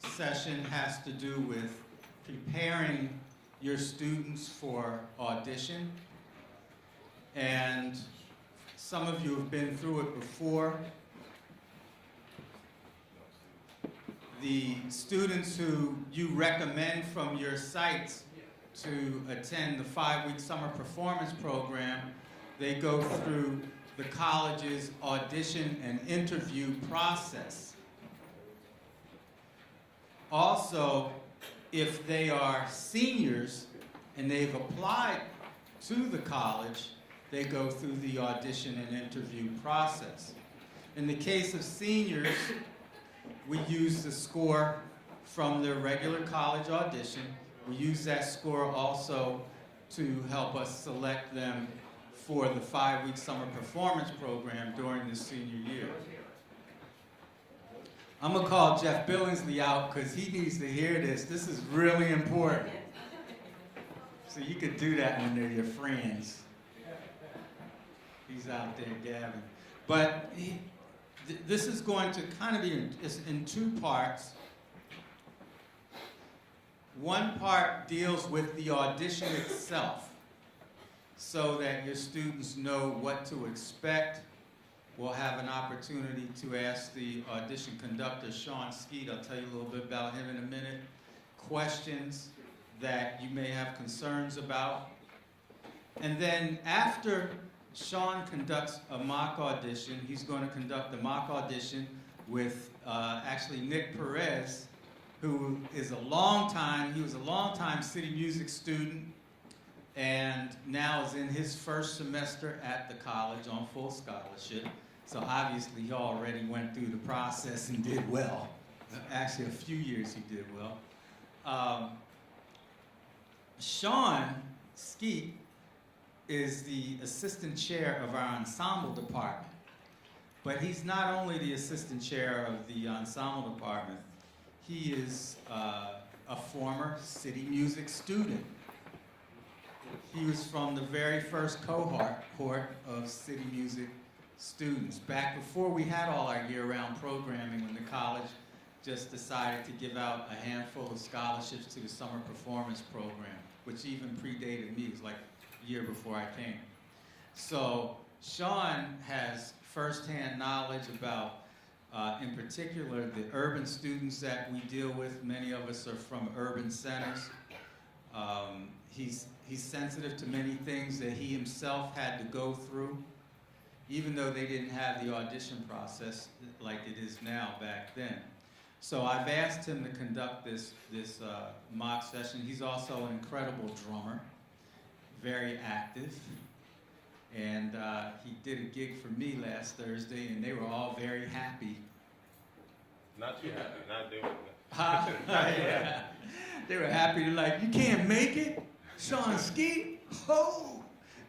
session has to do with preparing your students for audition. And some of you have been through it before. The students who you recommend from your sites to attend the 5-week summer performance program, they go through the college's audition and interview process. Also, if they are seniors and they've applied to the college, they go through the audition and interview process. In the case of seniors, we use the score from their regular college audition. We use that score also to help us select them for the 5-week summer performance program during the senior year. I'm gonna call Jeff Billingsley out because he needs to hear this. This is really important. So you could do that when they're your friends. He's out there gabbing. But this is going to kind of be in two parts. One part deals with the audition itself so that your students know what to expect. We'll have an opportunity to ask the audition conductor, Sean Skeet, I'll tell you a little bit about him in a minute, questions that you may have concerns about. And then after Sean conducts a mock audition, he's going to conduct a mock audition with actually Nick Perez, who is he was a longtime City Music student and now is in his first semester at the college on full scholarship. So obviously he already went through the process and did well. Actually, a few years he did well. Sean Skeet is the assistant chair of our ensemble department. But he's not only the assistant chair of the ensemble department, he is a former City Music student. He was from the very first cohort of City Music students, back before we had all our year-round programming, when the college just decided to give out a handful of scholarships to the summer performance program, which even predated me. It was like a year before I came. So Sean has firsthand knowledge about, in particular, the urban students that we deal with. Many of us are from urban centers. He's sensitive to many things that he himself had to go through, even though they didn't have the audition process like it is now back then. So I've asked him to conduct this mock session. He's also an incredible drummer, very active. And he did a gig for me last Thursday, and they were all very happy. Not too happy, not doing it. Yeah. They were happy. They're like, you can't make it? Sean Skeet? Oh!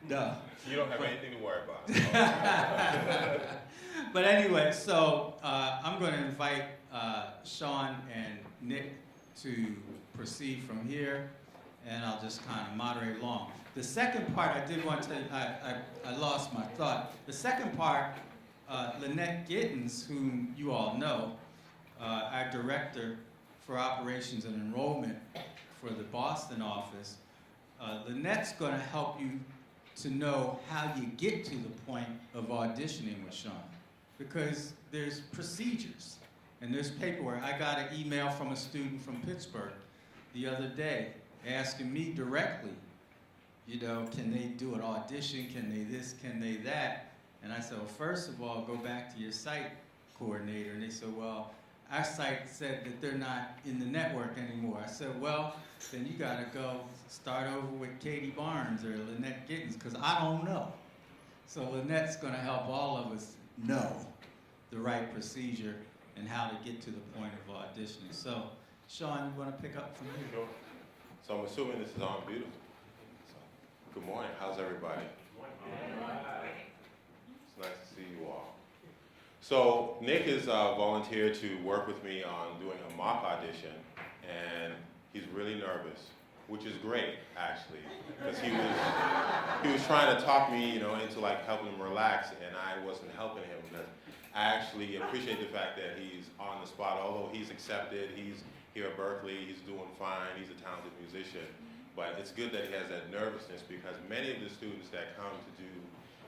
No. You don't have anything to worry about. But anyway, so I'm going to invite Sean and Nick to proceed from here, and I'll just kind of moderate along. The second part, I did want to tell you, I lost my thought. The second part, Lynette Gittens, whom you all know, our director for operations and enrollment for the Boston office, Lynette's going to help you to know how you get to the point of auditioning with Sean. Because there's procedures and there's paperwork. I got an email from a student from Pittsburgh the other day asking me directly, you know, can they do an audition? Can they this? Can they that? And I said, well, first of all, go back to your site coordinator. And they said, well, our site said that they're not in the network anymore. I said, well, then you gotta go start over with Katie Barnes or Lynette Gittens, because I don't know. So Lynette's gonna help all of us know the right procedure and how to get to the point of auditioning. So, Sean, you wanna pick up from here? Sure. So I'm assuming this is on beautiful. So, good morning, how's everybody? Good morning. It's nice to see you all. So Nick has volunteered to work with me on doing a mock audition, and he's really nervous, which is great, actually, because he was trying to talk me, into like helping him relax, and I wasn't helping him. But I actually appreciate the fact that he's on the spot. Although he's accepted, he's here at Berklee. He's doing fine. He's a talented musician. But it's good that he has that nervousness because many of the students that come to do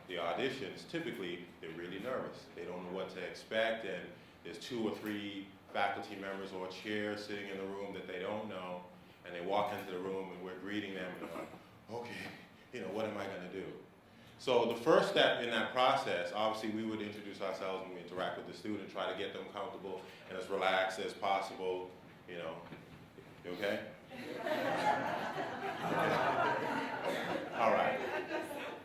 the auditions, typically, they're really nervous. They don't know what to expect, and there's 2 or 3 faculty members or chairs sitting in the room that they don't know, and they walk into the room and we're greeting them and they're like, okay, what am I gonna do? So the first step in that process, obviously we would introduce ourselves and we interact with the student, try to get them comfortable and as relaxed as possible, You okay? All right.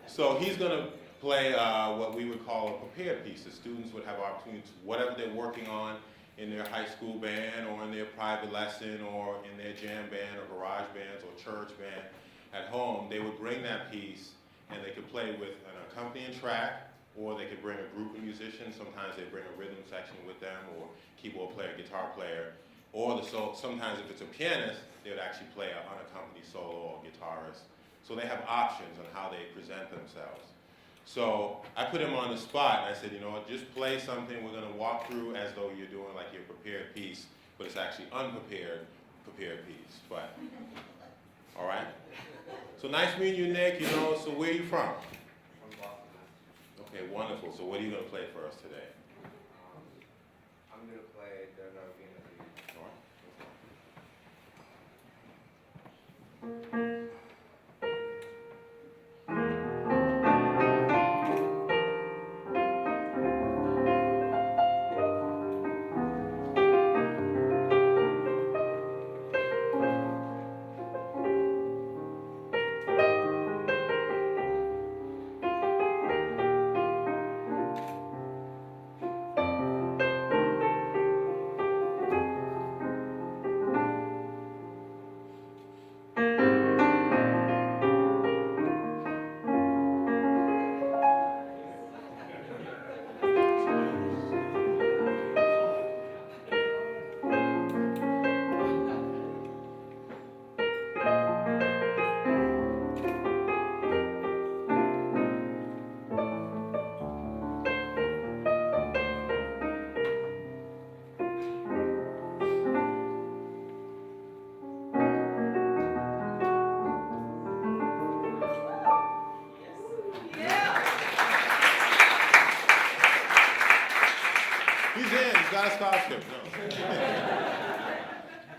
So he's gonna play what we would call a prepared piece. The students would have opportunities, whatever they're working on in their high school band or in their private lesson or in their jam band or garage bands or church band at home, they would bring that piece and they could play with an accompanying track, or they could bring a group of musicians. Sometimes they bring a rhythm section with them, or keyboard player, guitar player, or sometimes if it's a pianist, they would actually play an unaccompanied solo or guitarist. So they have options on how they present themselves. So I put him on the spot and I said, just play something we're gonna walk through as though you're doing like your prepared piece, but it's actually prepared piece. But, all right? So nice meeting you, Nick. So where are you from? From Boston. Okay, wonderful. So what are you gonna play for us today? I'm gonna play They're Never Being a Lead. All right. Got a scholarship. No.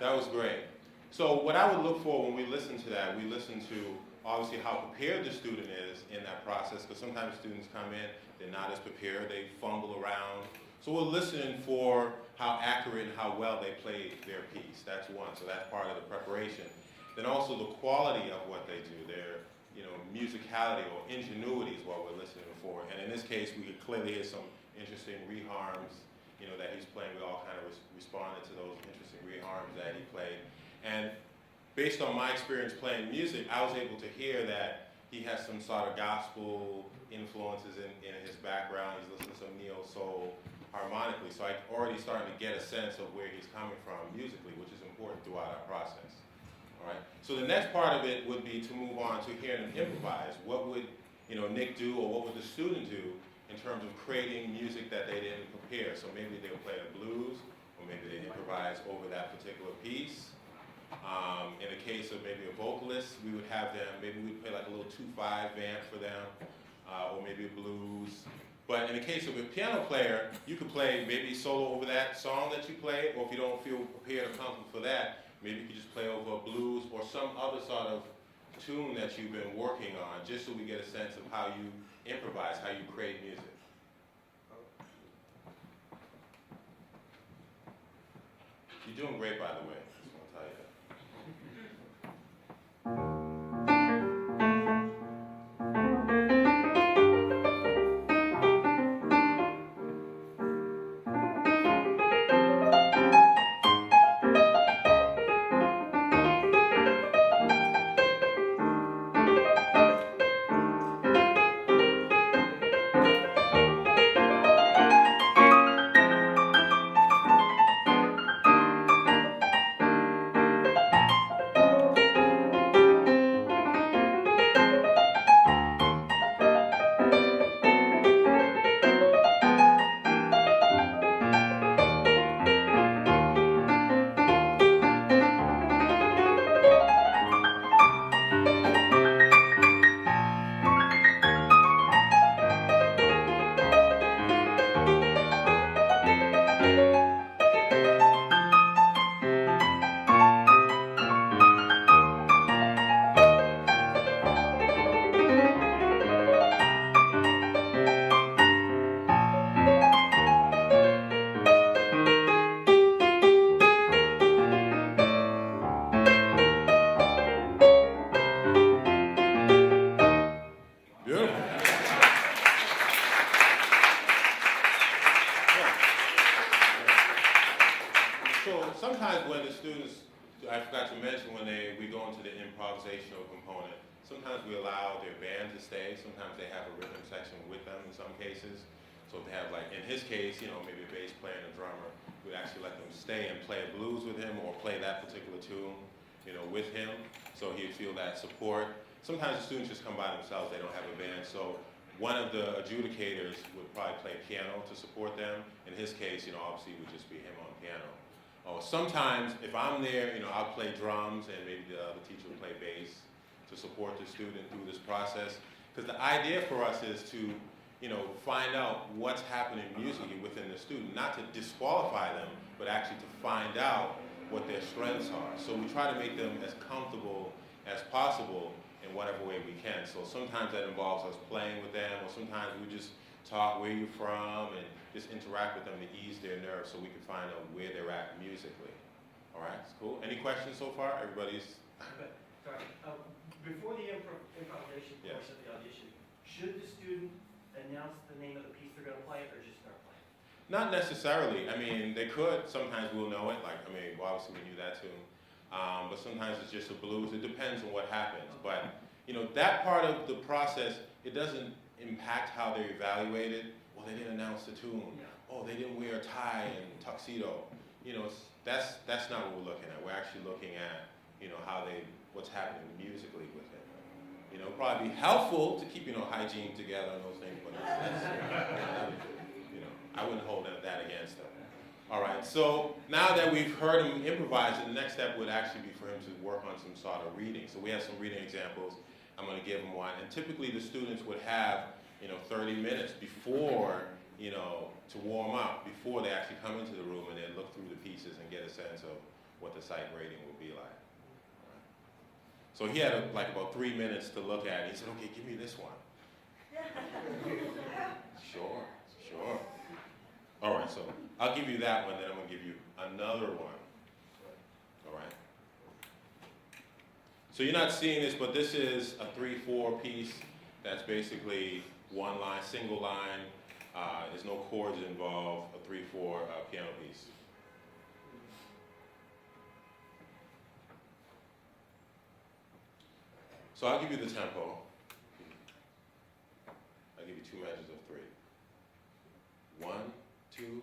That was great. So what I would look for when we listen to that, we listen to obviously how prepared the student is in that process, because sometimes students come in, they're not as prepared, they fumble around. So we're listening for how accurate and how well they played their piece. That's one, so that's part of the preparation. Then also the quality of what they do, their musicality or ingenuity is what we're listening for. And in this case, we could clearly hear some interesting reharms that he's playing. We all kind of responded to those interesting reharms that he played. And based on my experience playing music, I was able to hear that he has some sort of gospel influences in his background. He's listening to some neo-soul harmonically. So I'm already starting to get a sense of where he's coming from musically, which is important throughout our process. All right. So the next part of it would be to move on to hearing him improvise. What would Nick do, or what would the student do in terms of creating music that they didn't prepare? So maybe they'll play a blues, or maybe they improvise over that particular piece. In the case of maybe a vocalist, we would have them, maybe we'd play like a little 2/5 vamp for them, or maybe a blues. But in the case of a piano player, you could play maybe solo over that song that you played, or if you don't feel prepared or comfortable for that, maybe you could just play over a blues or some other sort of tune that you've been working on, just so we get a sense of how you improvise, how you create music. You're doing great, by the way. I just want to tell you that. So sometimes when the students, I forgot to mention when we go into the improvisational component, sometimes we allow their band to stay. Sometimes they have a rhythm section with them in some cases. So if they have, like, in his case, you know, maybe a bass player and a drummer, we'd actually let them stay and play a blues with him or play that particular tune, you know, with him. So he'd feel that support. Sometimes the students just come by themselves, they don't have a band. So one of the adjudicators would probably play piano to support them. In his case, you know, obviously it would just be him on piano. Or sometimes, if I'm there, you know, I'll play drums and maybe the other teacher will play bass to support the student through this process. Because the idea for us is to, you know, find out what's happening musically within the student, not to disqualify them, but actually to find out what their strengths are. So we try to make them as comfortable as possible in whatever way we can. So sometimes that involves us playing with them, or sometimes we just talk where you're from and just interact with them to ease their nerves so we can find out where they're at musically. All right, it's cool. Any questions so far? Everybody's... Okay, sorry. Before the improvisation Yes. portion of the audition, should the student announce the name of the piece they're going to play, or just start playing? Not necessarily. I mean, they could. Sometimes we'll know it. Like, I mean, well, obviously we knew that too. But sometimes it's just a blues. It depends on what happens. But, you know, that part of the process, it doesn't impact how they're evaluated. Well, they didn't announce the tune. Yeah. Oh, they didn't wear a tie and tuxedo. You know, that's not what we're looking at. We're actually looking at, you know, what's happening musically with it. You know, probably be helpful to keep, you know, hygiene together and those things, but you know, I wouldn't hold that against them. All right, so now that we've heard him improvise, the next step would actually be for him to work on some sort of reading. So we have some reading examples. I'm going to give him one, and typically the students would have, you know, 30 minutes before, you know, to warm up, before they actually come into the room and then look through the pieces and get a sense of what the sight rating will be like. So he had like about 3 minutes to look at it. He said, okay, give me this one. Sure. All right, so I'll give you that one, then I'm going to give you another one. All right. So you're not seeing this, but this is a 3/4 piece that's basically one line, single line. There's no chords involved, a 3/4 piano piece. So I'll give you the tempo. I'll give you 2 measures of 3. 1, 2,